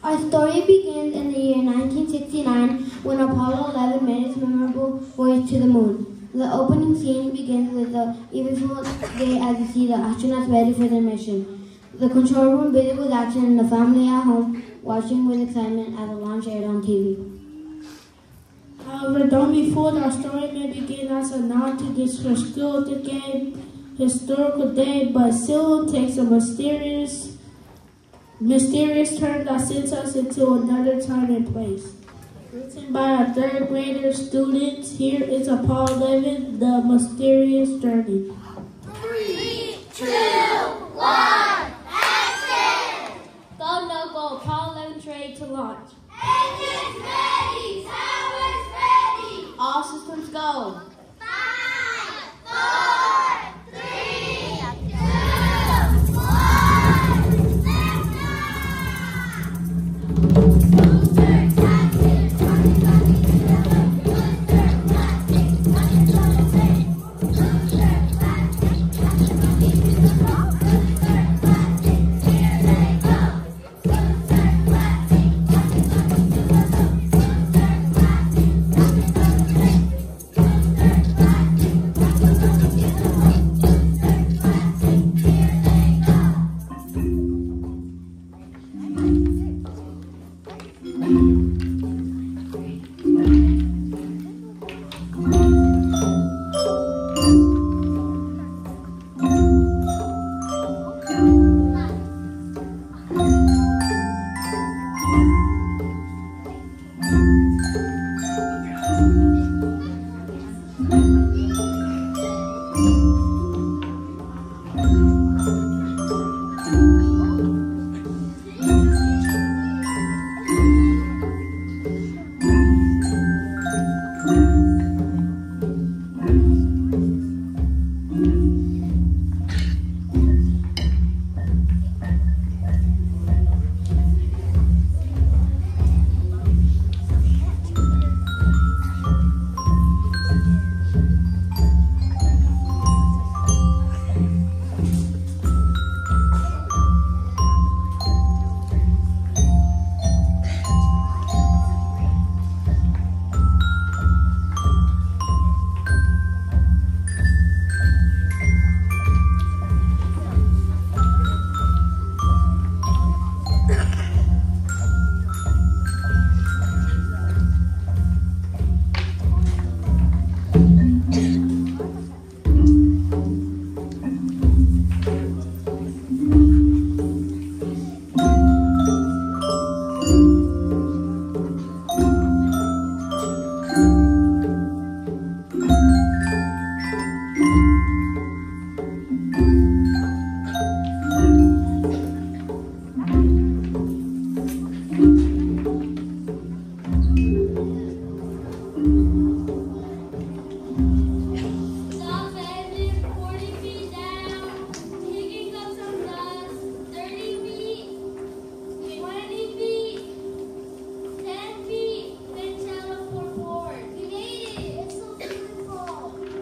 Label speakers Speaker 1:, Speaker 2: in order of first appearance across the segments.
Speaker 1: Our story begins in the year 1969 when Apollo 11 made its memorable voyage to the moon. The opening scene begins with the eventful day as you see the astronauts ready for their mission. The control room busy with action and the family at home watching with excitement as the launch aired on TV.
Speaker 2: However, don't be fooled, our story may begin as a nod to this historical day, but soon takes a mysterious turn that sends us into another time and place. Written by our third grader students, here is Apollo 11, The Mysterious Journey.
Speaker 3: 3, 2, 1, action!
Speaker 1: Go, no go, Apollo 11 ready to launch.
Speaker 3: Engines ready, towers ready!
Speaker 1: All systems go.
Speaker 3: 5, 4, 3, 2, 1,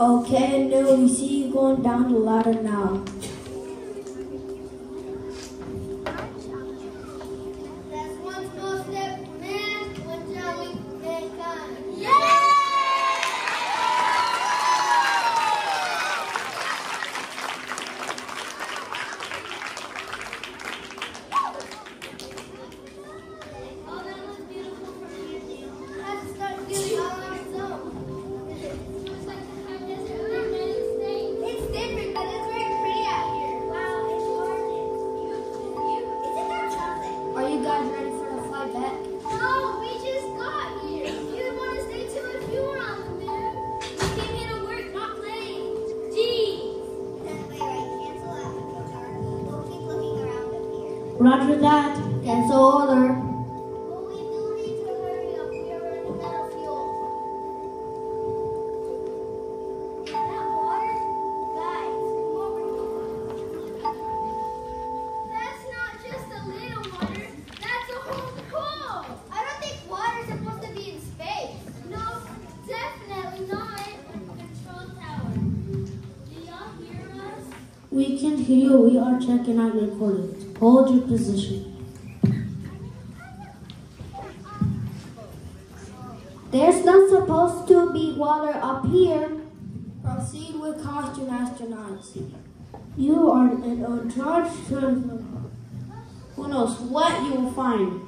Speaker 2: Okay, no, we see you going down the ladder now.
Speaker 3: that's one small step for man, one giant leap for mankind. Oh, that was beautiful from here, Neil. How'd it start getting all on its own? Looks like the high desert of the United States. It's different, but it's very pretty out here. Wow, it's gorgeous. Isn't that something?
Speaker 1: Are you guys ready for the flight back?
Speaker 3: No, we just got here. You'd want to stay till if you were on the moon. We came here to work, not play. Geez. Wait, cancel out the coach. We'll keep looking around up here.
Speaker 1: Roger that. Cancel order.
Speaker 3: Well, we do need to hurry up. We are running out of fuel. Is that water? Guys, come over here. That's not just a little water. That's a whole pool. I don't think water's supposed to be in space. No, definitely not. Control tower. Do y'all hear us?
Speaker 2: We can hear you. We are checking out your coordinates. Hold your position.
Speaker 1: There's not supposed to be water up here.
Speaker 2: Proceed with caution, astronauts. You are an uncharged traveler. Who knows what you will find?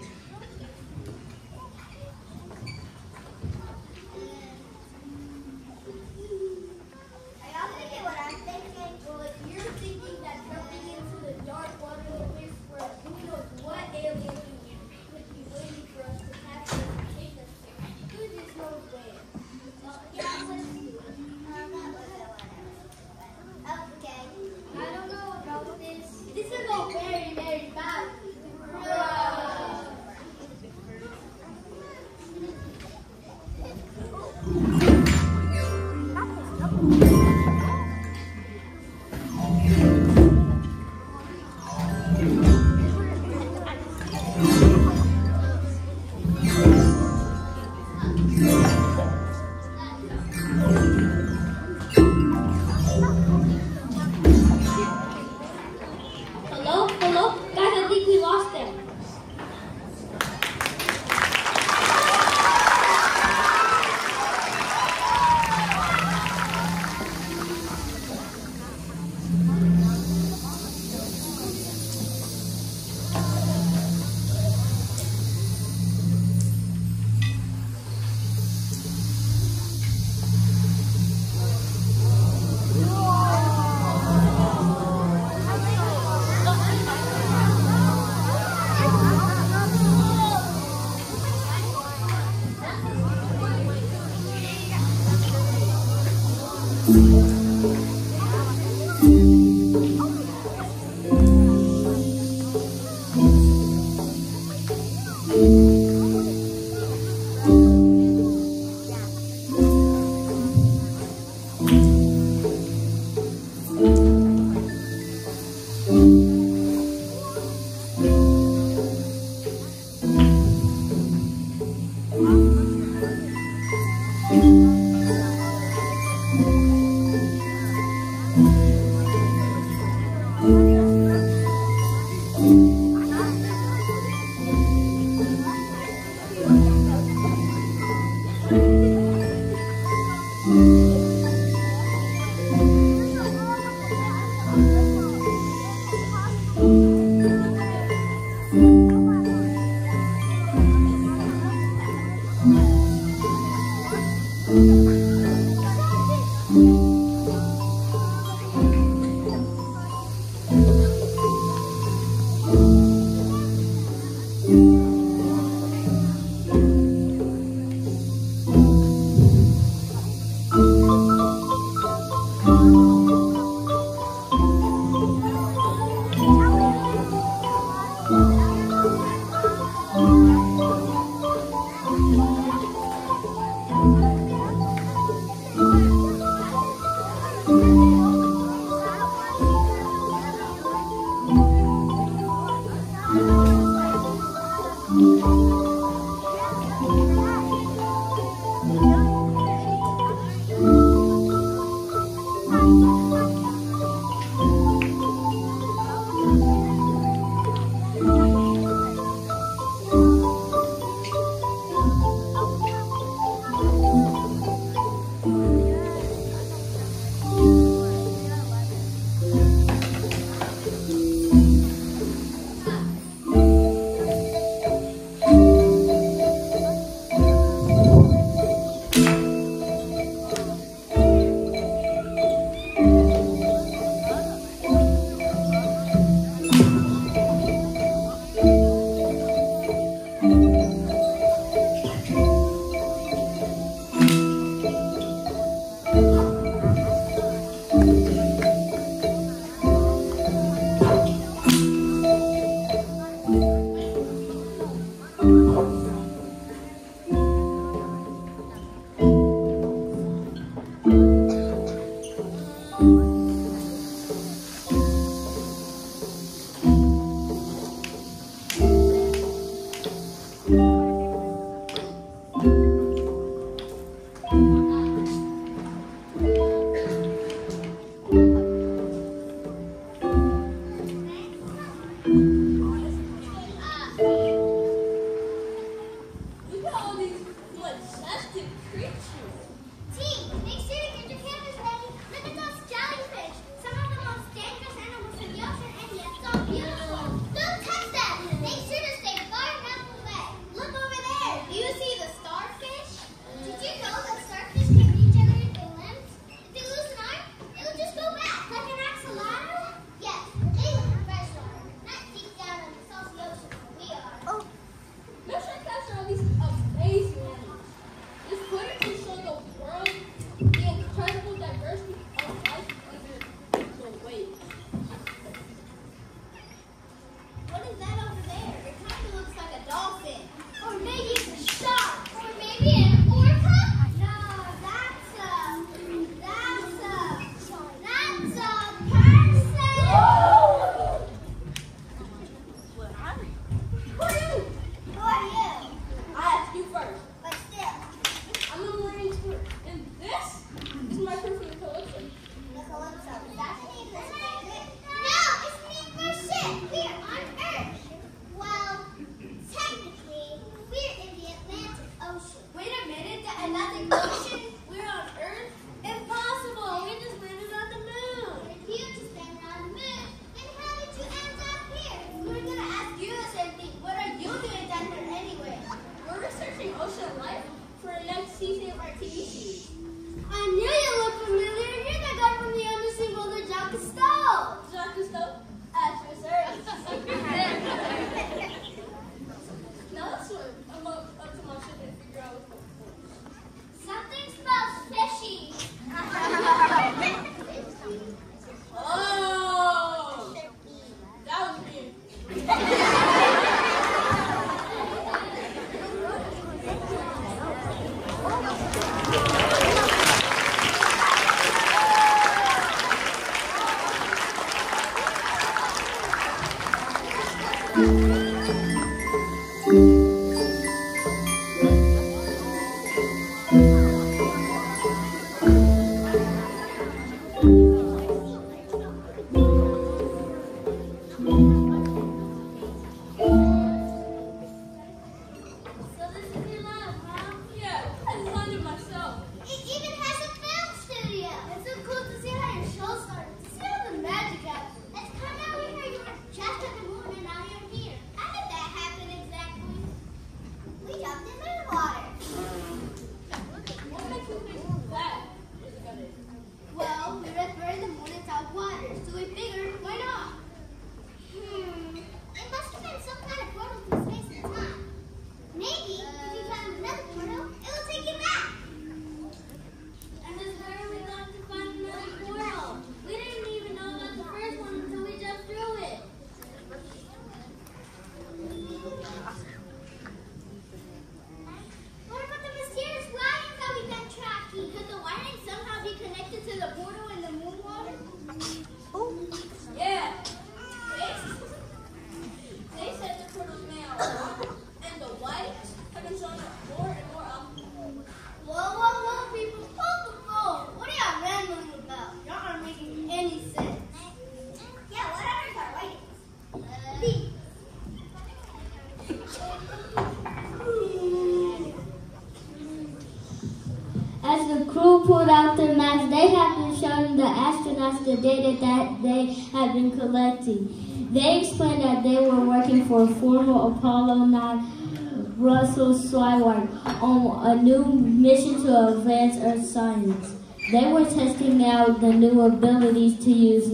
Speaker 1: As the crew pulled out their masks, they had been showing the astronauts the data that they had been collecting. They explained that they were working for former Apollo 9 Russell Skyward on a new mission to advance Earth science. They were testing out the new abilities to use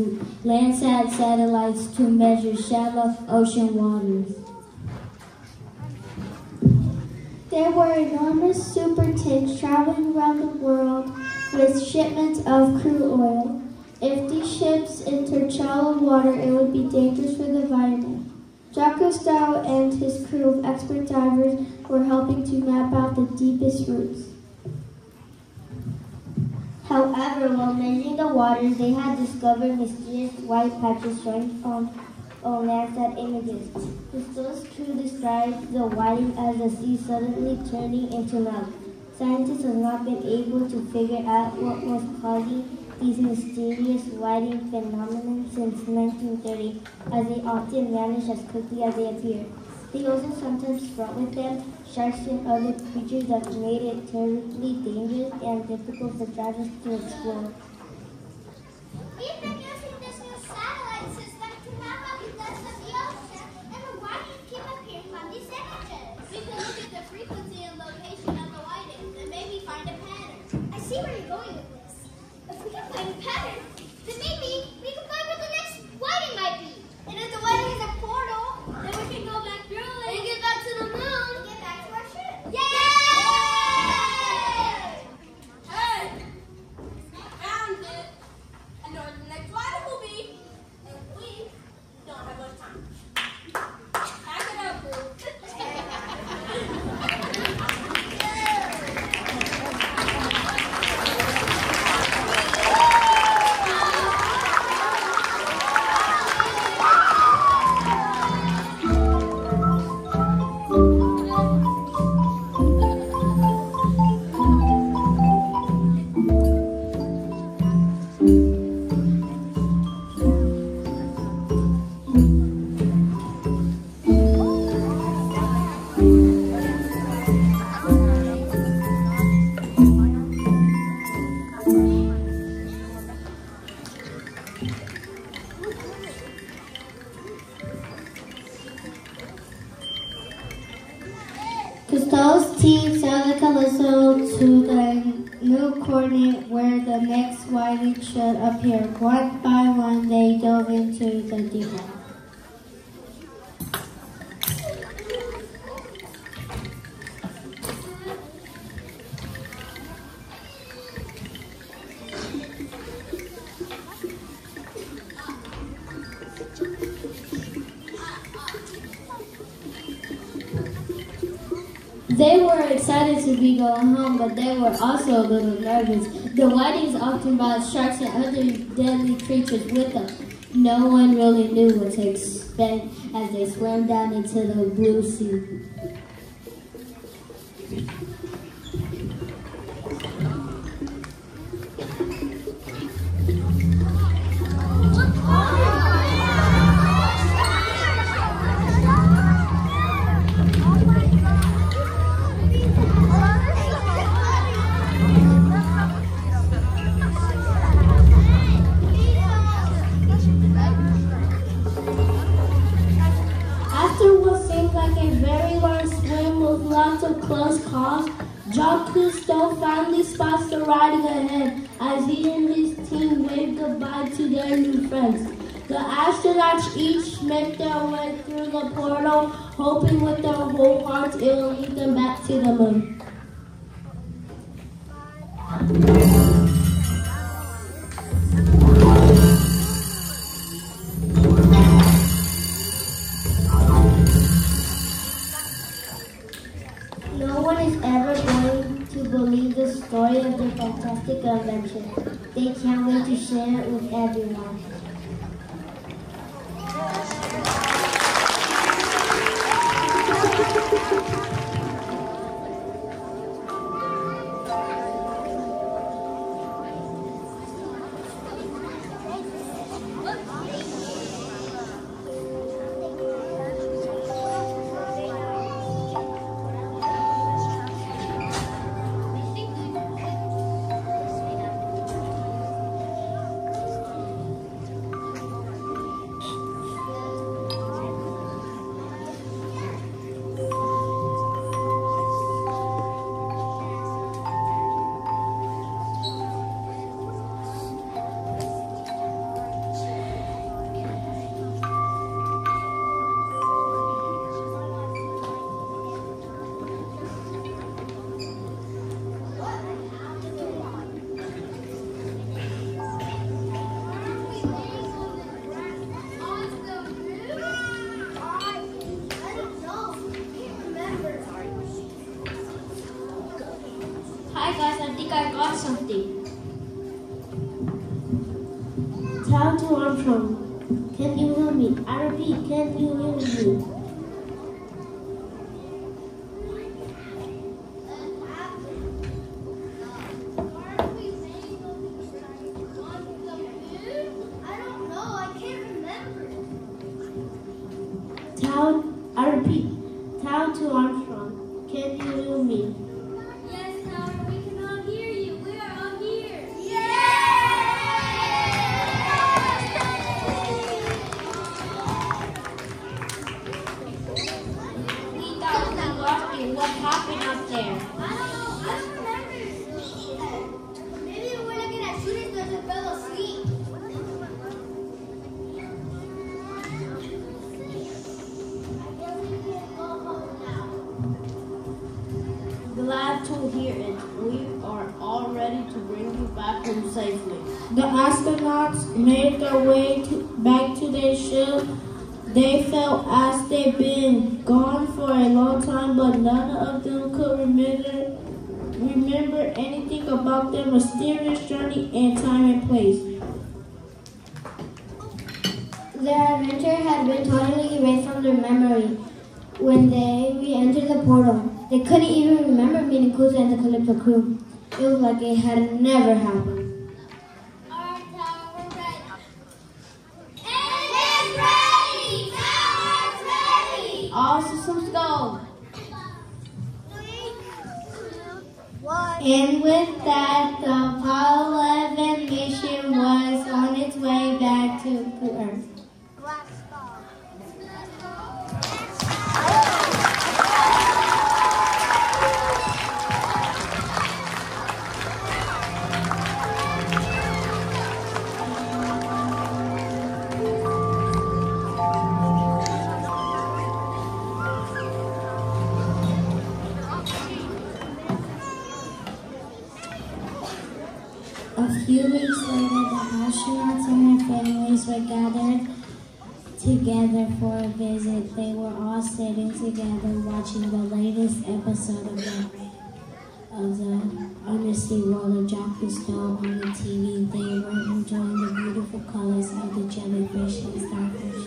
Speaker 1: Landsat satellites to measure shallow ocean waters.
Speaker 4: There were enormous super tanks traveling around the world with shipments of crude oil. If these ships entered shallow water, it would be dangerous for the environment. Jacques Cousteau and his crew of expert divers were helping to map out the deepest routes.
Speaker 1: However, while measuring the waters, they had discovered mysterious white patches showing on Landsat images. Cousteau's crew described the whiting as the sea suddenly turning into milk. Scientists have not been able to figure out what was causing these mysterious whiting phenomena since 1930, as they often vanish as quickly as they appear. They also sometimes brought with them sharks and other creatures that made it terribly dangerous and difficult for divers to explore.
Speaker 3: We've been using this new satellite system to map out the depths of the ocean, and the whitings keep appearing on these images. We can look at the frequency and location of the whitings and maybe find a pattern. I see where you're going with this. If we can find a pattern, then maybe we can find what the next whiting might be. And if the whiting is a portal, then we can go back through it and get back to the moon and get back to our ship. Yay! Hey! Found it. I know where the next whiting will be. And we don't have much time. Pack it up, crew.
Speaker 4: Cousteau's team sailed the Calypso to the new coordinate where the next whiting should appear. One by one, they dove into the deep end.
Speaker 1: They were excited to be going home, but they were also a little nervous. The whitings often brought sharks and other deadly creatures with them. No one really knew what to expect as they swam down into the blue sea.
Speaker 2: Close calls, Jacques Cousteau finally spots the riding ahead as he and his team wave goodbye to their new friends. The astronauts each make their way through the portal, hoping with their whole hearts it will lead them back to the moon.
Speaker 1: No one is ever going to believe the story of their fantastic invention. They can't wait to share it with everyone.
Speaker 2: Hi guys, I think I got something.
Speaker 1: Town to Armstrong. Can you hear me? I repeat, can you hear me? I repeat, town to Armstrong. Can you hear me?
Speaker 3: Yes, Tower, we can all hear you. We are all here. Yay!
Speaker 2: We thought we lost you. What happened up there?
Speaker 3: I don't know. I don't remember. Maybe we were looking at shooters because we fell asleep.
Speaker 2: Glad to hear it. We are all ready to bring you back home safely.
Speaker 5: The astronauts made their way back to their ship. They felt as they'd been gone for a long time, but none of them could remember anything about their mysterious journey in time and place.
Speaker 1: Their adventure had been totally erased from their memory when they re-entered the portal. They couldn't even remember meeting Cousteau and the Calypso crew. It was like it had never happened.
Speaker 3: Our tower ready. Engines ready! Tower's ready!
Speaker 2: All systems go.
Speaker 3: 3, 2, 1.
Speaker 1: And with that, the Apollo 11 mission was on its way back to Earth. A few weeks later, the astronauts and their families were gathered together for a visit. They were all sitting together watching the latest episode
Speaker 5: of the undersea world of Jacques Cousteau on the TV. They were enjoying the beautiful colors of the jellyfish and starfish.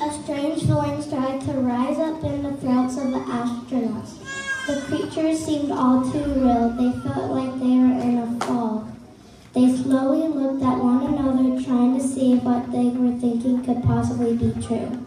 Speaker 4: A strange feeling started to rise up in the throats of the astronauts. The creatures seemed all too real. They felt like they were in a fog. They slowly looked at one another, trying to see if what they were thinking could possibly be true.